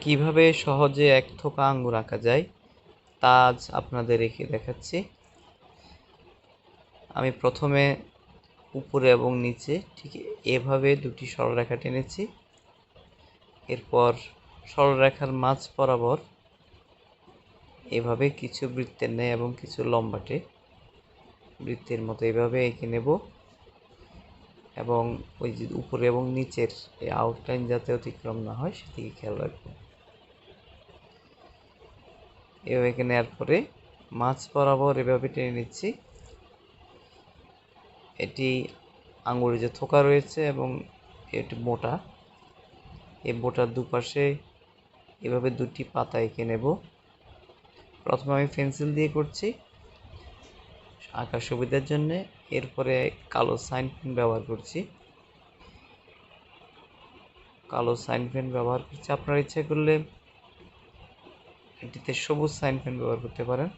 কিভাবে সহজে এক থোকা আঙ্গুর আঁকা যায় তা আজ আপনাদের এঁকে দেখাচ্ছি। আমি প্রথমে উপরে এবং নিচে ঠিক এভাবে দুটি সরলরেখা টেনেছি। এরপর সরলরেখার মাঝ বরাবর এভাবে কিছু বৃত্তের ন্যায় এবং কিছু লম্বাটে বৃত্তের মতো এভাবে এঁকে নেব এবং ওই যে উপরে এবং নিচের এই আউটলাইন যাতে অতিক্রম না হয় সেদিকে খেয়াল রাখব। এভাবে এঁকে নেওয়ার পরে মাঝ বরাবর এভাবে টেনে নিচ্ছি। এটি আঙুরের যে থোকা রয়েছে এবং এটি মোটা, এই মোটার দুপাশে এভাবে দুটি পাতা এঁকে নেব। প্রথমে আমি পেন্সিল দিয়ে করছি আঁকার সুবিধার জন্য, এরপরে কালো সাইন পেন ব্যবহার করছি। আপনার ইচ্ছা করলে এটিতে সবুজ সাইন পেন ব্যবহার করতে পারেন।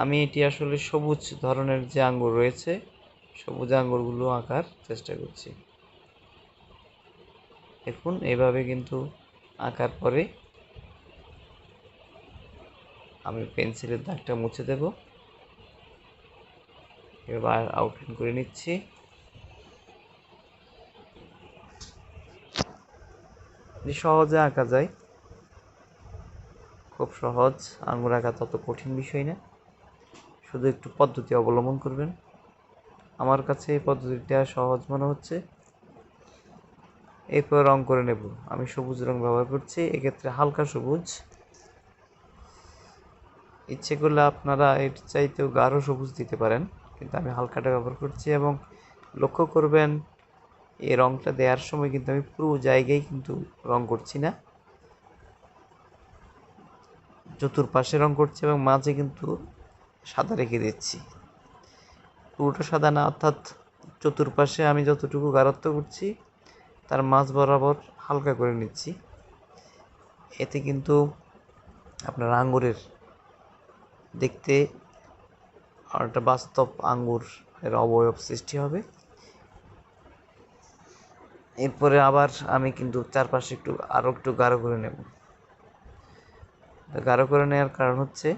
আমি এটি আসলে সবুজ ধরনের যে আঙ্গুর রয়েছে সবুজ আঙ্গুরগুলো আঁকার চেষ্টা করছি। দেখুন এভাবে কিন্তু আঁকার পরে আমি পেন্সিলের দাগটা মুছে দেব। এবার আউটলাইন করে নিচ্ছি। সহজে আঁকা যায়, খুব সহজ। আঙ্গুর আঁকা তত কঠিন বিষয় না, শুধু একটু পদ্ধতি অবলম্বন করবেন। আমার কাছে এই পদ্ধতিটা সহজ মনে হচ্ছে। এরপর রং করে নেব। আমি সবুজ রং ব্যবহার করছি, এক্ষেত্রে হালকা সবুজ। ইচ্ছে করলে আপনারা এর চাইতেও গাঢ় সবুজ দিতে পারেন, কিন্তু আমি হালকাটা ব্যবহার করছি। এবং লক্ষ্য করবেন এই রংটা দেওয়ার সময় কিন্তু আমি পুরো জায়গায় কিন্তু রং করছি না, চতুর্পাশে রং করছি এবং মাঝে কিন্তু সাদা রেখে দিচ্ছি। পুরোটা সাদা না, অর্থাৎ চতুর্পাশে আমি যতটুকু গাঢ়ত্ব করছি তার মাঝ বরাবর হালকা করে নিচ্ছি। এতে কিন্তু আপনার আঙ্গুরের দেখতে একটা বাস্তব আঙ্গুরের অবয়ব সৃষ্টি হবে। এরপরে আবার আমি কিন্তু চারপাশে আরও একটু গাঢ় করে নেব। গাঢ় করে নেওয়ার কারণ হচ্ছে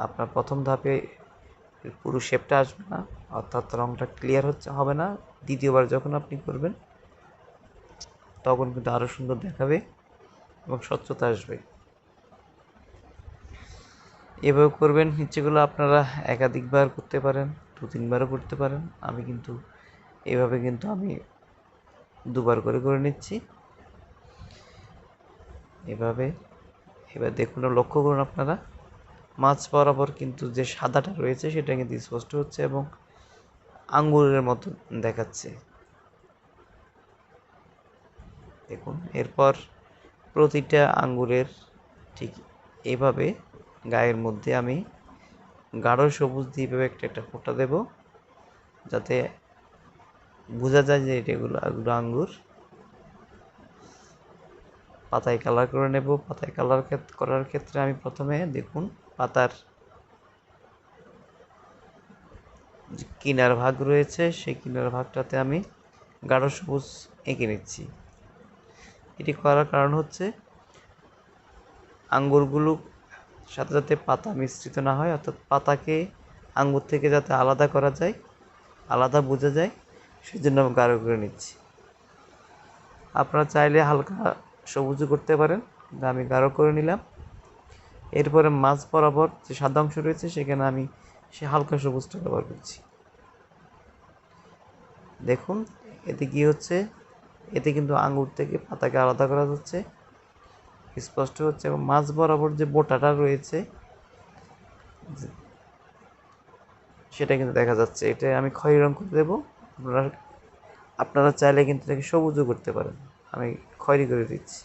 আপনার প্রথম ধাপে পুরো শেপটা আসবে না, অর্থাৎ রংটা ক্লিয়ার হবে না। দ্বিতীয়বার যখন আপনি করবেন তখন কিন্তু আরও সুন্দর দেখাবে এবং স্বচ্ছতা আসবে। এভাবে করবেন। ইচ্ছেগুলো আপনারা একাধিকবার করতে পারেন, 2-3বারও করতে পারেন। আমি কিন্তু এভাবে আমি 2বার করে নিচ্ছি এভাবে। এবার দেখুন, লক্ষ্য করুন আপনারা মাঝ বরাবর কিন্তু যে সাদাটা রয়েছে সেটা কিন্তু স্পষ্ট হচ্ছে এবং আঙ্গুরের মতো দেখাচ্ছে। দেখুন এরপর প্রতিটা আঙ্গুরের ঠিক এইভাবে গায়ের মধ্যে আমি গাঢ় সবুজ দিয়ে এভাবে একটা ফোঁটা দেব, যাতে বোঝা যায় যে এগুলো আঙ্গুর। পাতায় কালার করে নেব। পাতায় কালার করার ক্ষেত্রে আমি প্রথমে দেখুন পাতার যে কিনার ভাগ রয়েছে সেই কিনার ভাগটাতে আমি গাঢ় সবুজ এঁকে নিচ্ছি। এটি করার কারণ হচ্ছে আঙ্গুরগুলো সাথে সাথে পাতা মিশ্রিত না হয়, অর্থাৎ পাতাকে আঙ্গুর থেকে যাতে আলাদা করা যায়, আলাদা বোঝা যায়, সেই জন্য আমি গাঢ় করে নিচ্ছি। আপনারা চাইলে হালকা সবুজও করতে পারেন, কিন্তু আমি গাঢ় করে নিলাম। এরপরে মাঝ বরাবর যে সাদা অংশ রয়েছে সেখানে আমি সে হালকা সবুজটা ব্যবহার করছি। দেখুন এতে কি হচ্ছে, এতে কিন্তু আঙ্গুর থেকে পাতাকে আলাদা করা যাচ্ছে, স্পষ্ট হচ্ছে। এবং মাঝ বরাবর যে বোটাটা রয়েছে সেটা কিন্তু দেখা যাচ্ছে। এটা আমি খয়েরি রং করে দেবো। আপনারা চাইলে কিন্তু এটাকে সবুজও করতে পারেন। আমি খয়েরি করে দিচ্ছি।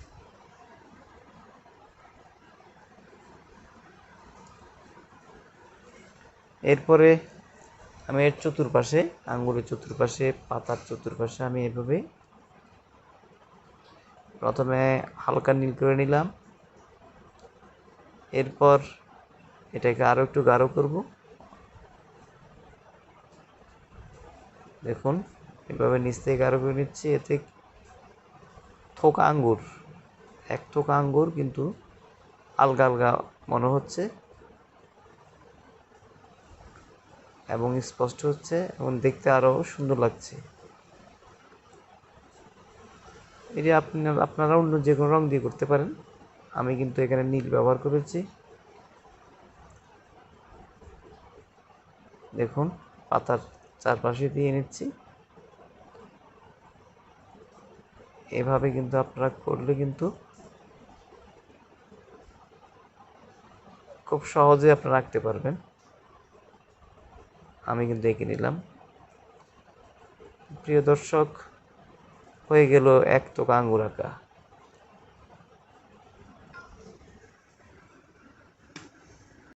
এরপরে আমি এর চতুর্পাশে, আঙ্গুরের চতুর্পাশে, পাতার চতুর্পাশে আমি এভাবে প্রথমে হালকা নীল করে নিলাম। এরপর এটাকে আরও একটু গাঢ় করব। দেখুন এভাবে নিচ থেকে গাঢ় করে নিচ্ছি। এতে থোকা আঙ্গুর এক থোকা আঙ্গুর কিন্তু আলগা আলগা মনে হচ্ছে এবং স্পষ্ট হচ্ছে এবং দেখতে আরও সুন্দর লাগছে। এটি আপনারা অন্য যে কোনো রং দিয়ে করতে পারেন, আমি কিন্তু এখানে নীল ব্যবহার করেছি। দেখুন পাতার চারপাশে দিয়ে নিচ্ছি। এভাবে কিন্তু আপনারা করলে কিন্তু খুব সহজে আপনারা আঁকতে পারবেন। আমি কিন্তু এঁকে নিলাম। প্রিয় দর্শক, হয়ে গেল এক থোকা আঙ্গুর আঁকা।